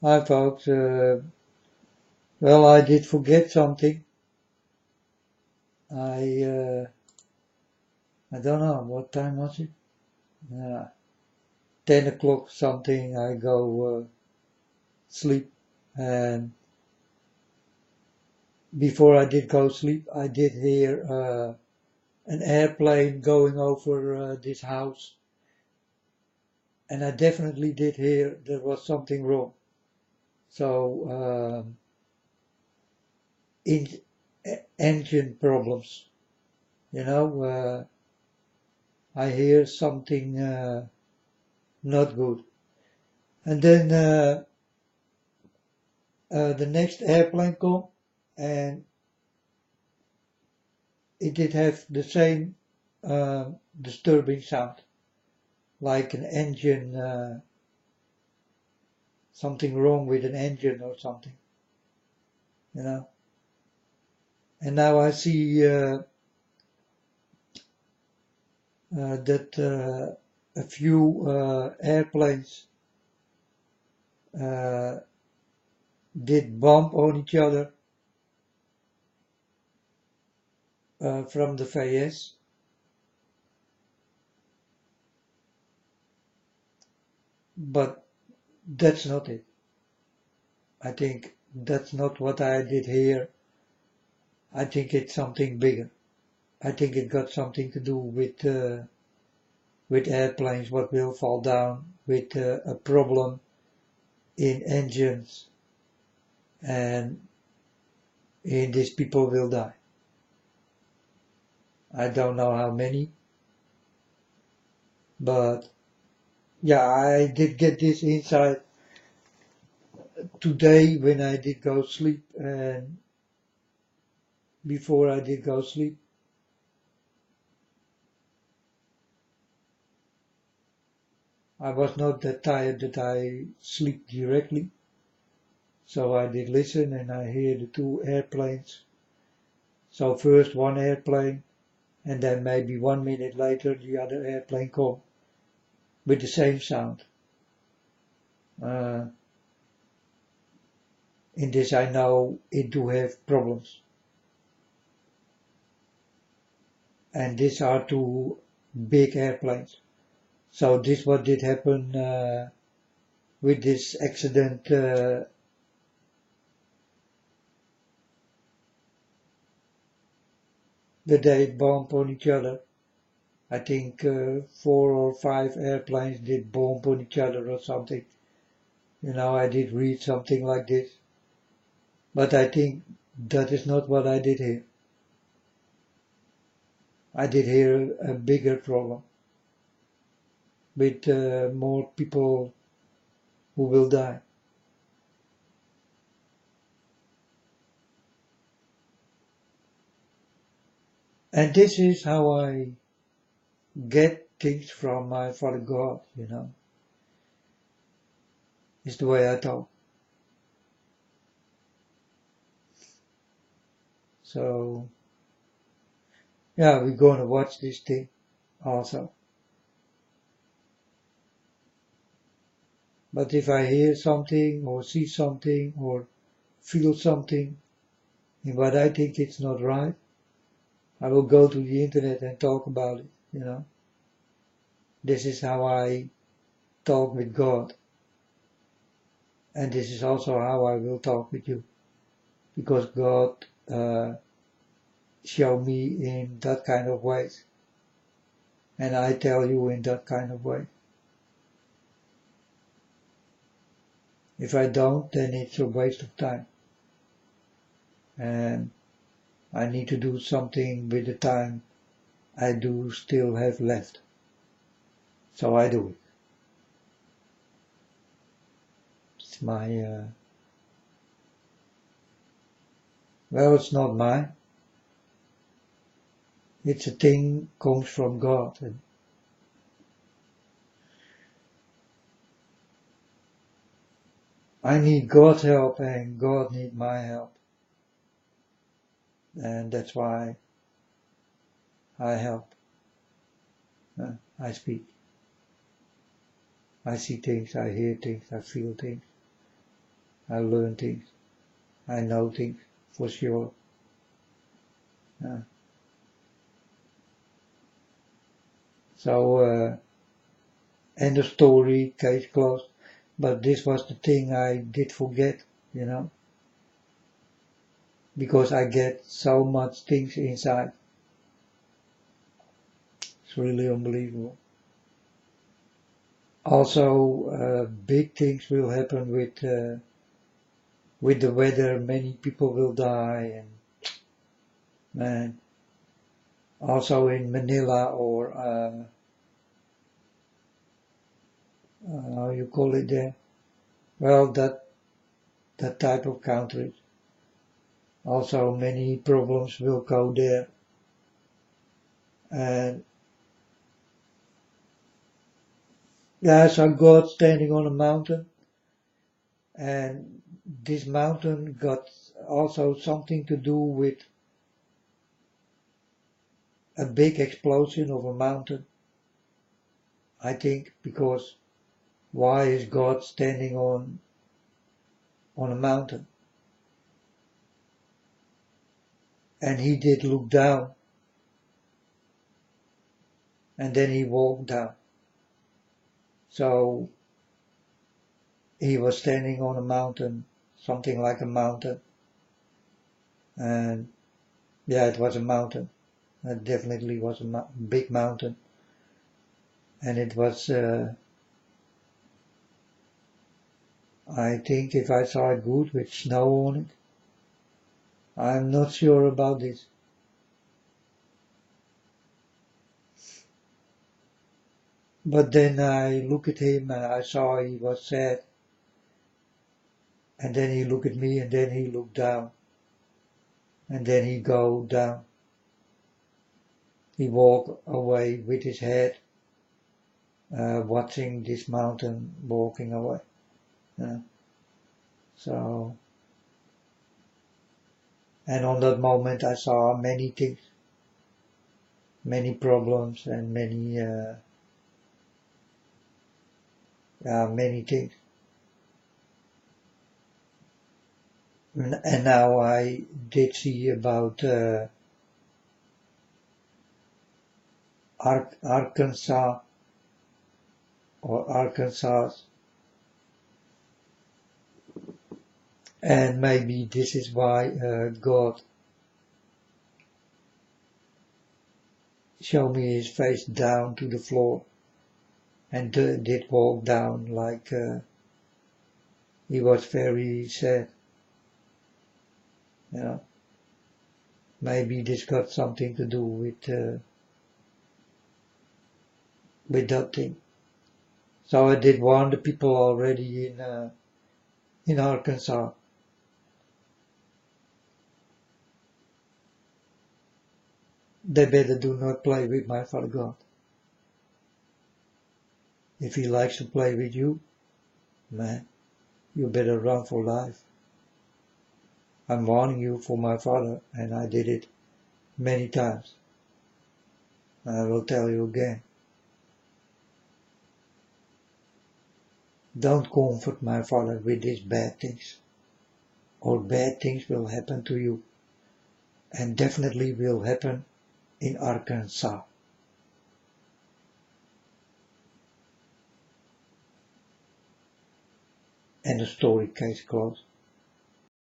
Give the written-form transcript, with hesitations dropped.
Hi folks, well I did forget something. I I don't know, what time was it? 10 o'clock something I go sleep, and before I did go sleep I did hear an airplane going over this house, and I definitely did hear there was something wrong. So in, engine problems, you know, I hear something not good. And then the next airplane come, and it did have the same disturbing sound, like an engine, something wrong with an engine or something, you know. And now I see that a few airplanes uh, did bump on each other from the VS. But that's not it. I think that's not what I did hear. I think it's something bigger. I think it got something to do with airplanes, what will fall down, with a problem in engines, and in these people will die. I don't know how many, but yeah, I did get this insight today when I did go sleep, and before I did go sleep. I was not that tired that I sleep directly, so I did listen and I hear the two airplanes. So first one airplane, and then maybe 1 minute later the other airplane come with the same sound. Uh, in this I know it do have problems. And these are two big airplanes. So this what did happen with this accident that they bump on each other. I think 4 or 5 airplanes did bump on each other or something. You know, I did read something like this. But I think that is not what I did hear. I did hear a bigger problem with more people who will die. And this is how I get things from my Father God, you know. It's the way I talk. So, yeah, we're going to watch this thing also. But if I hear something or see something or feel something in what I think it's not right, I will go to the internet and talk about it, you know. This is how I talk with God. And this is also how I will talk with you. Because God showed me in that kind of ways. And I tell you in that kind of way. If I don't, then it's a waste of time. And I need to do something with the time I do still have left. So I do it. It's my, well, it's not mine. It's a thing comes from God. And I need God's help and God need my help. And that's why I help. I speak. I see things, I hear things, I feel things. I learn things. I know things for sure. So, end of story, case closed. But this was the thing I did forget, because I get so much things inside. It's really unbelievable. Also, big things will happen with the weather. Many people will die, and man, also in Manila or how you call it there? Well, that type of country. Also, many problems will go there, and yeah, so God standing on a mountain, and this mountain got also something to do with a big explosion of a mountain. I think because why is God standing on a mountain? And he did look down, and then he walked down. So he was standing on a mountain, something like a mountain. And yeah, it was a mountain. It definitely was a big mountain. And it was, I think if I saw it good with snow on it. I'm not sure about this. But then I look at him and I saw he was sad. And then he looked at me and then he looked down. And then he go down. He walked away with his head, watching this mountain walking away. So, and on that moment I saw many things, many problems and many things. And now I did see about Arkansas or Arkansas, and maybe this is why God showed me his face down to the floor and did walk down like he was very sad. Maybe this got something to do with that thing. So I did warn the people already in Arkansas. They better do not play with my Father God. If he likes to play with you, man, you better run for life. I'm warning you for my father, and I did it many times. I will tell you again. Don't comfort my father with these bad things, or bad things will happen to you, and definitely will happen in Arkansas. And the story, case closed.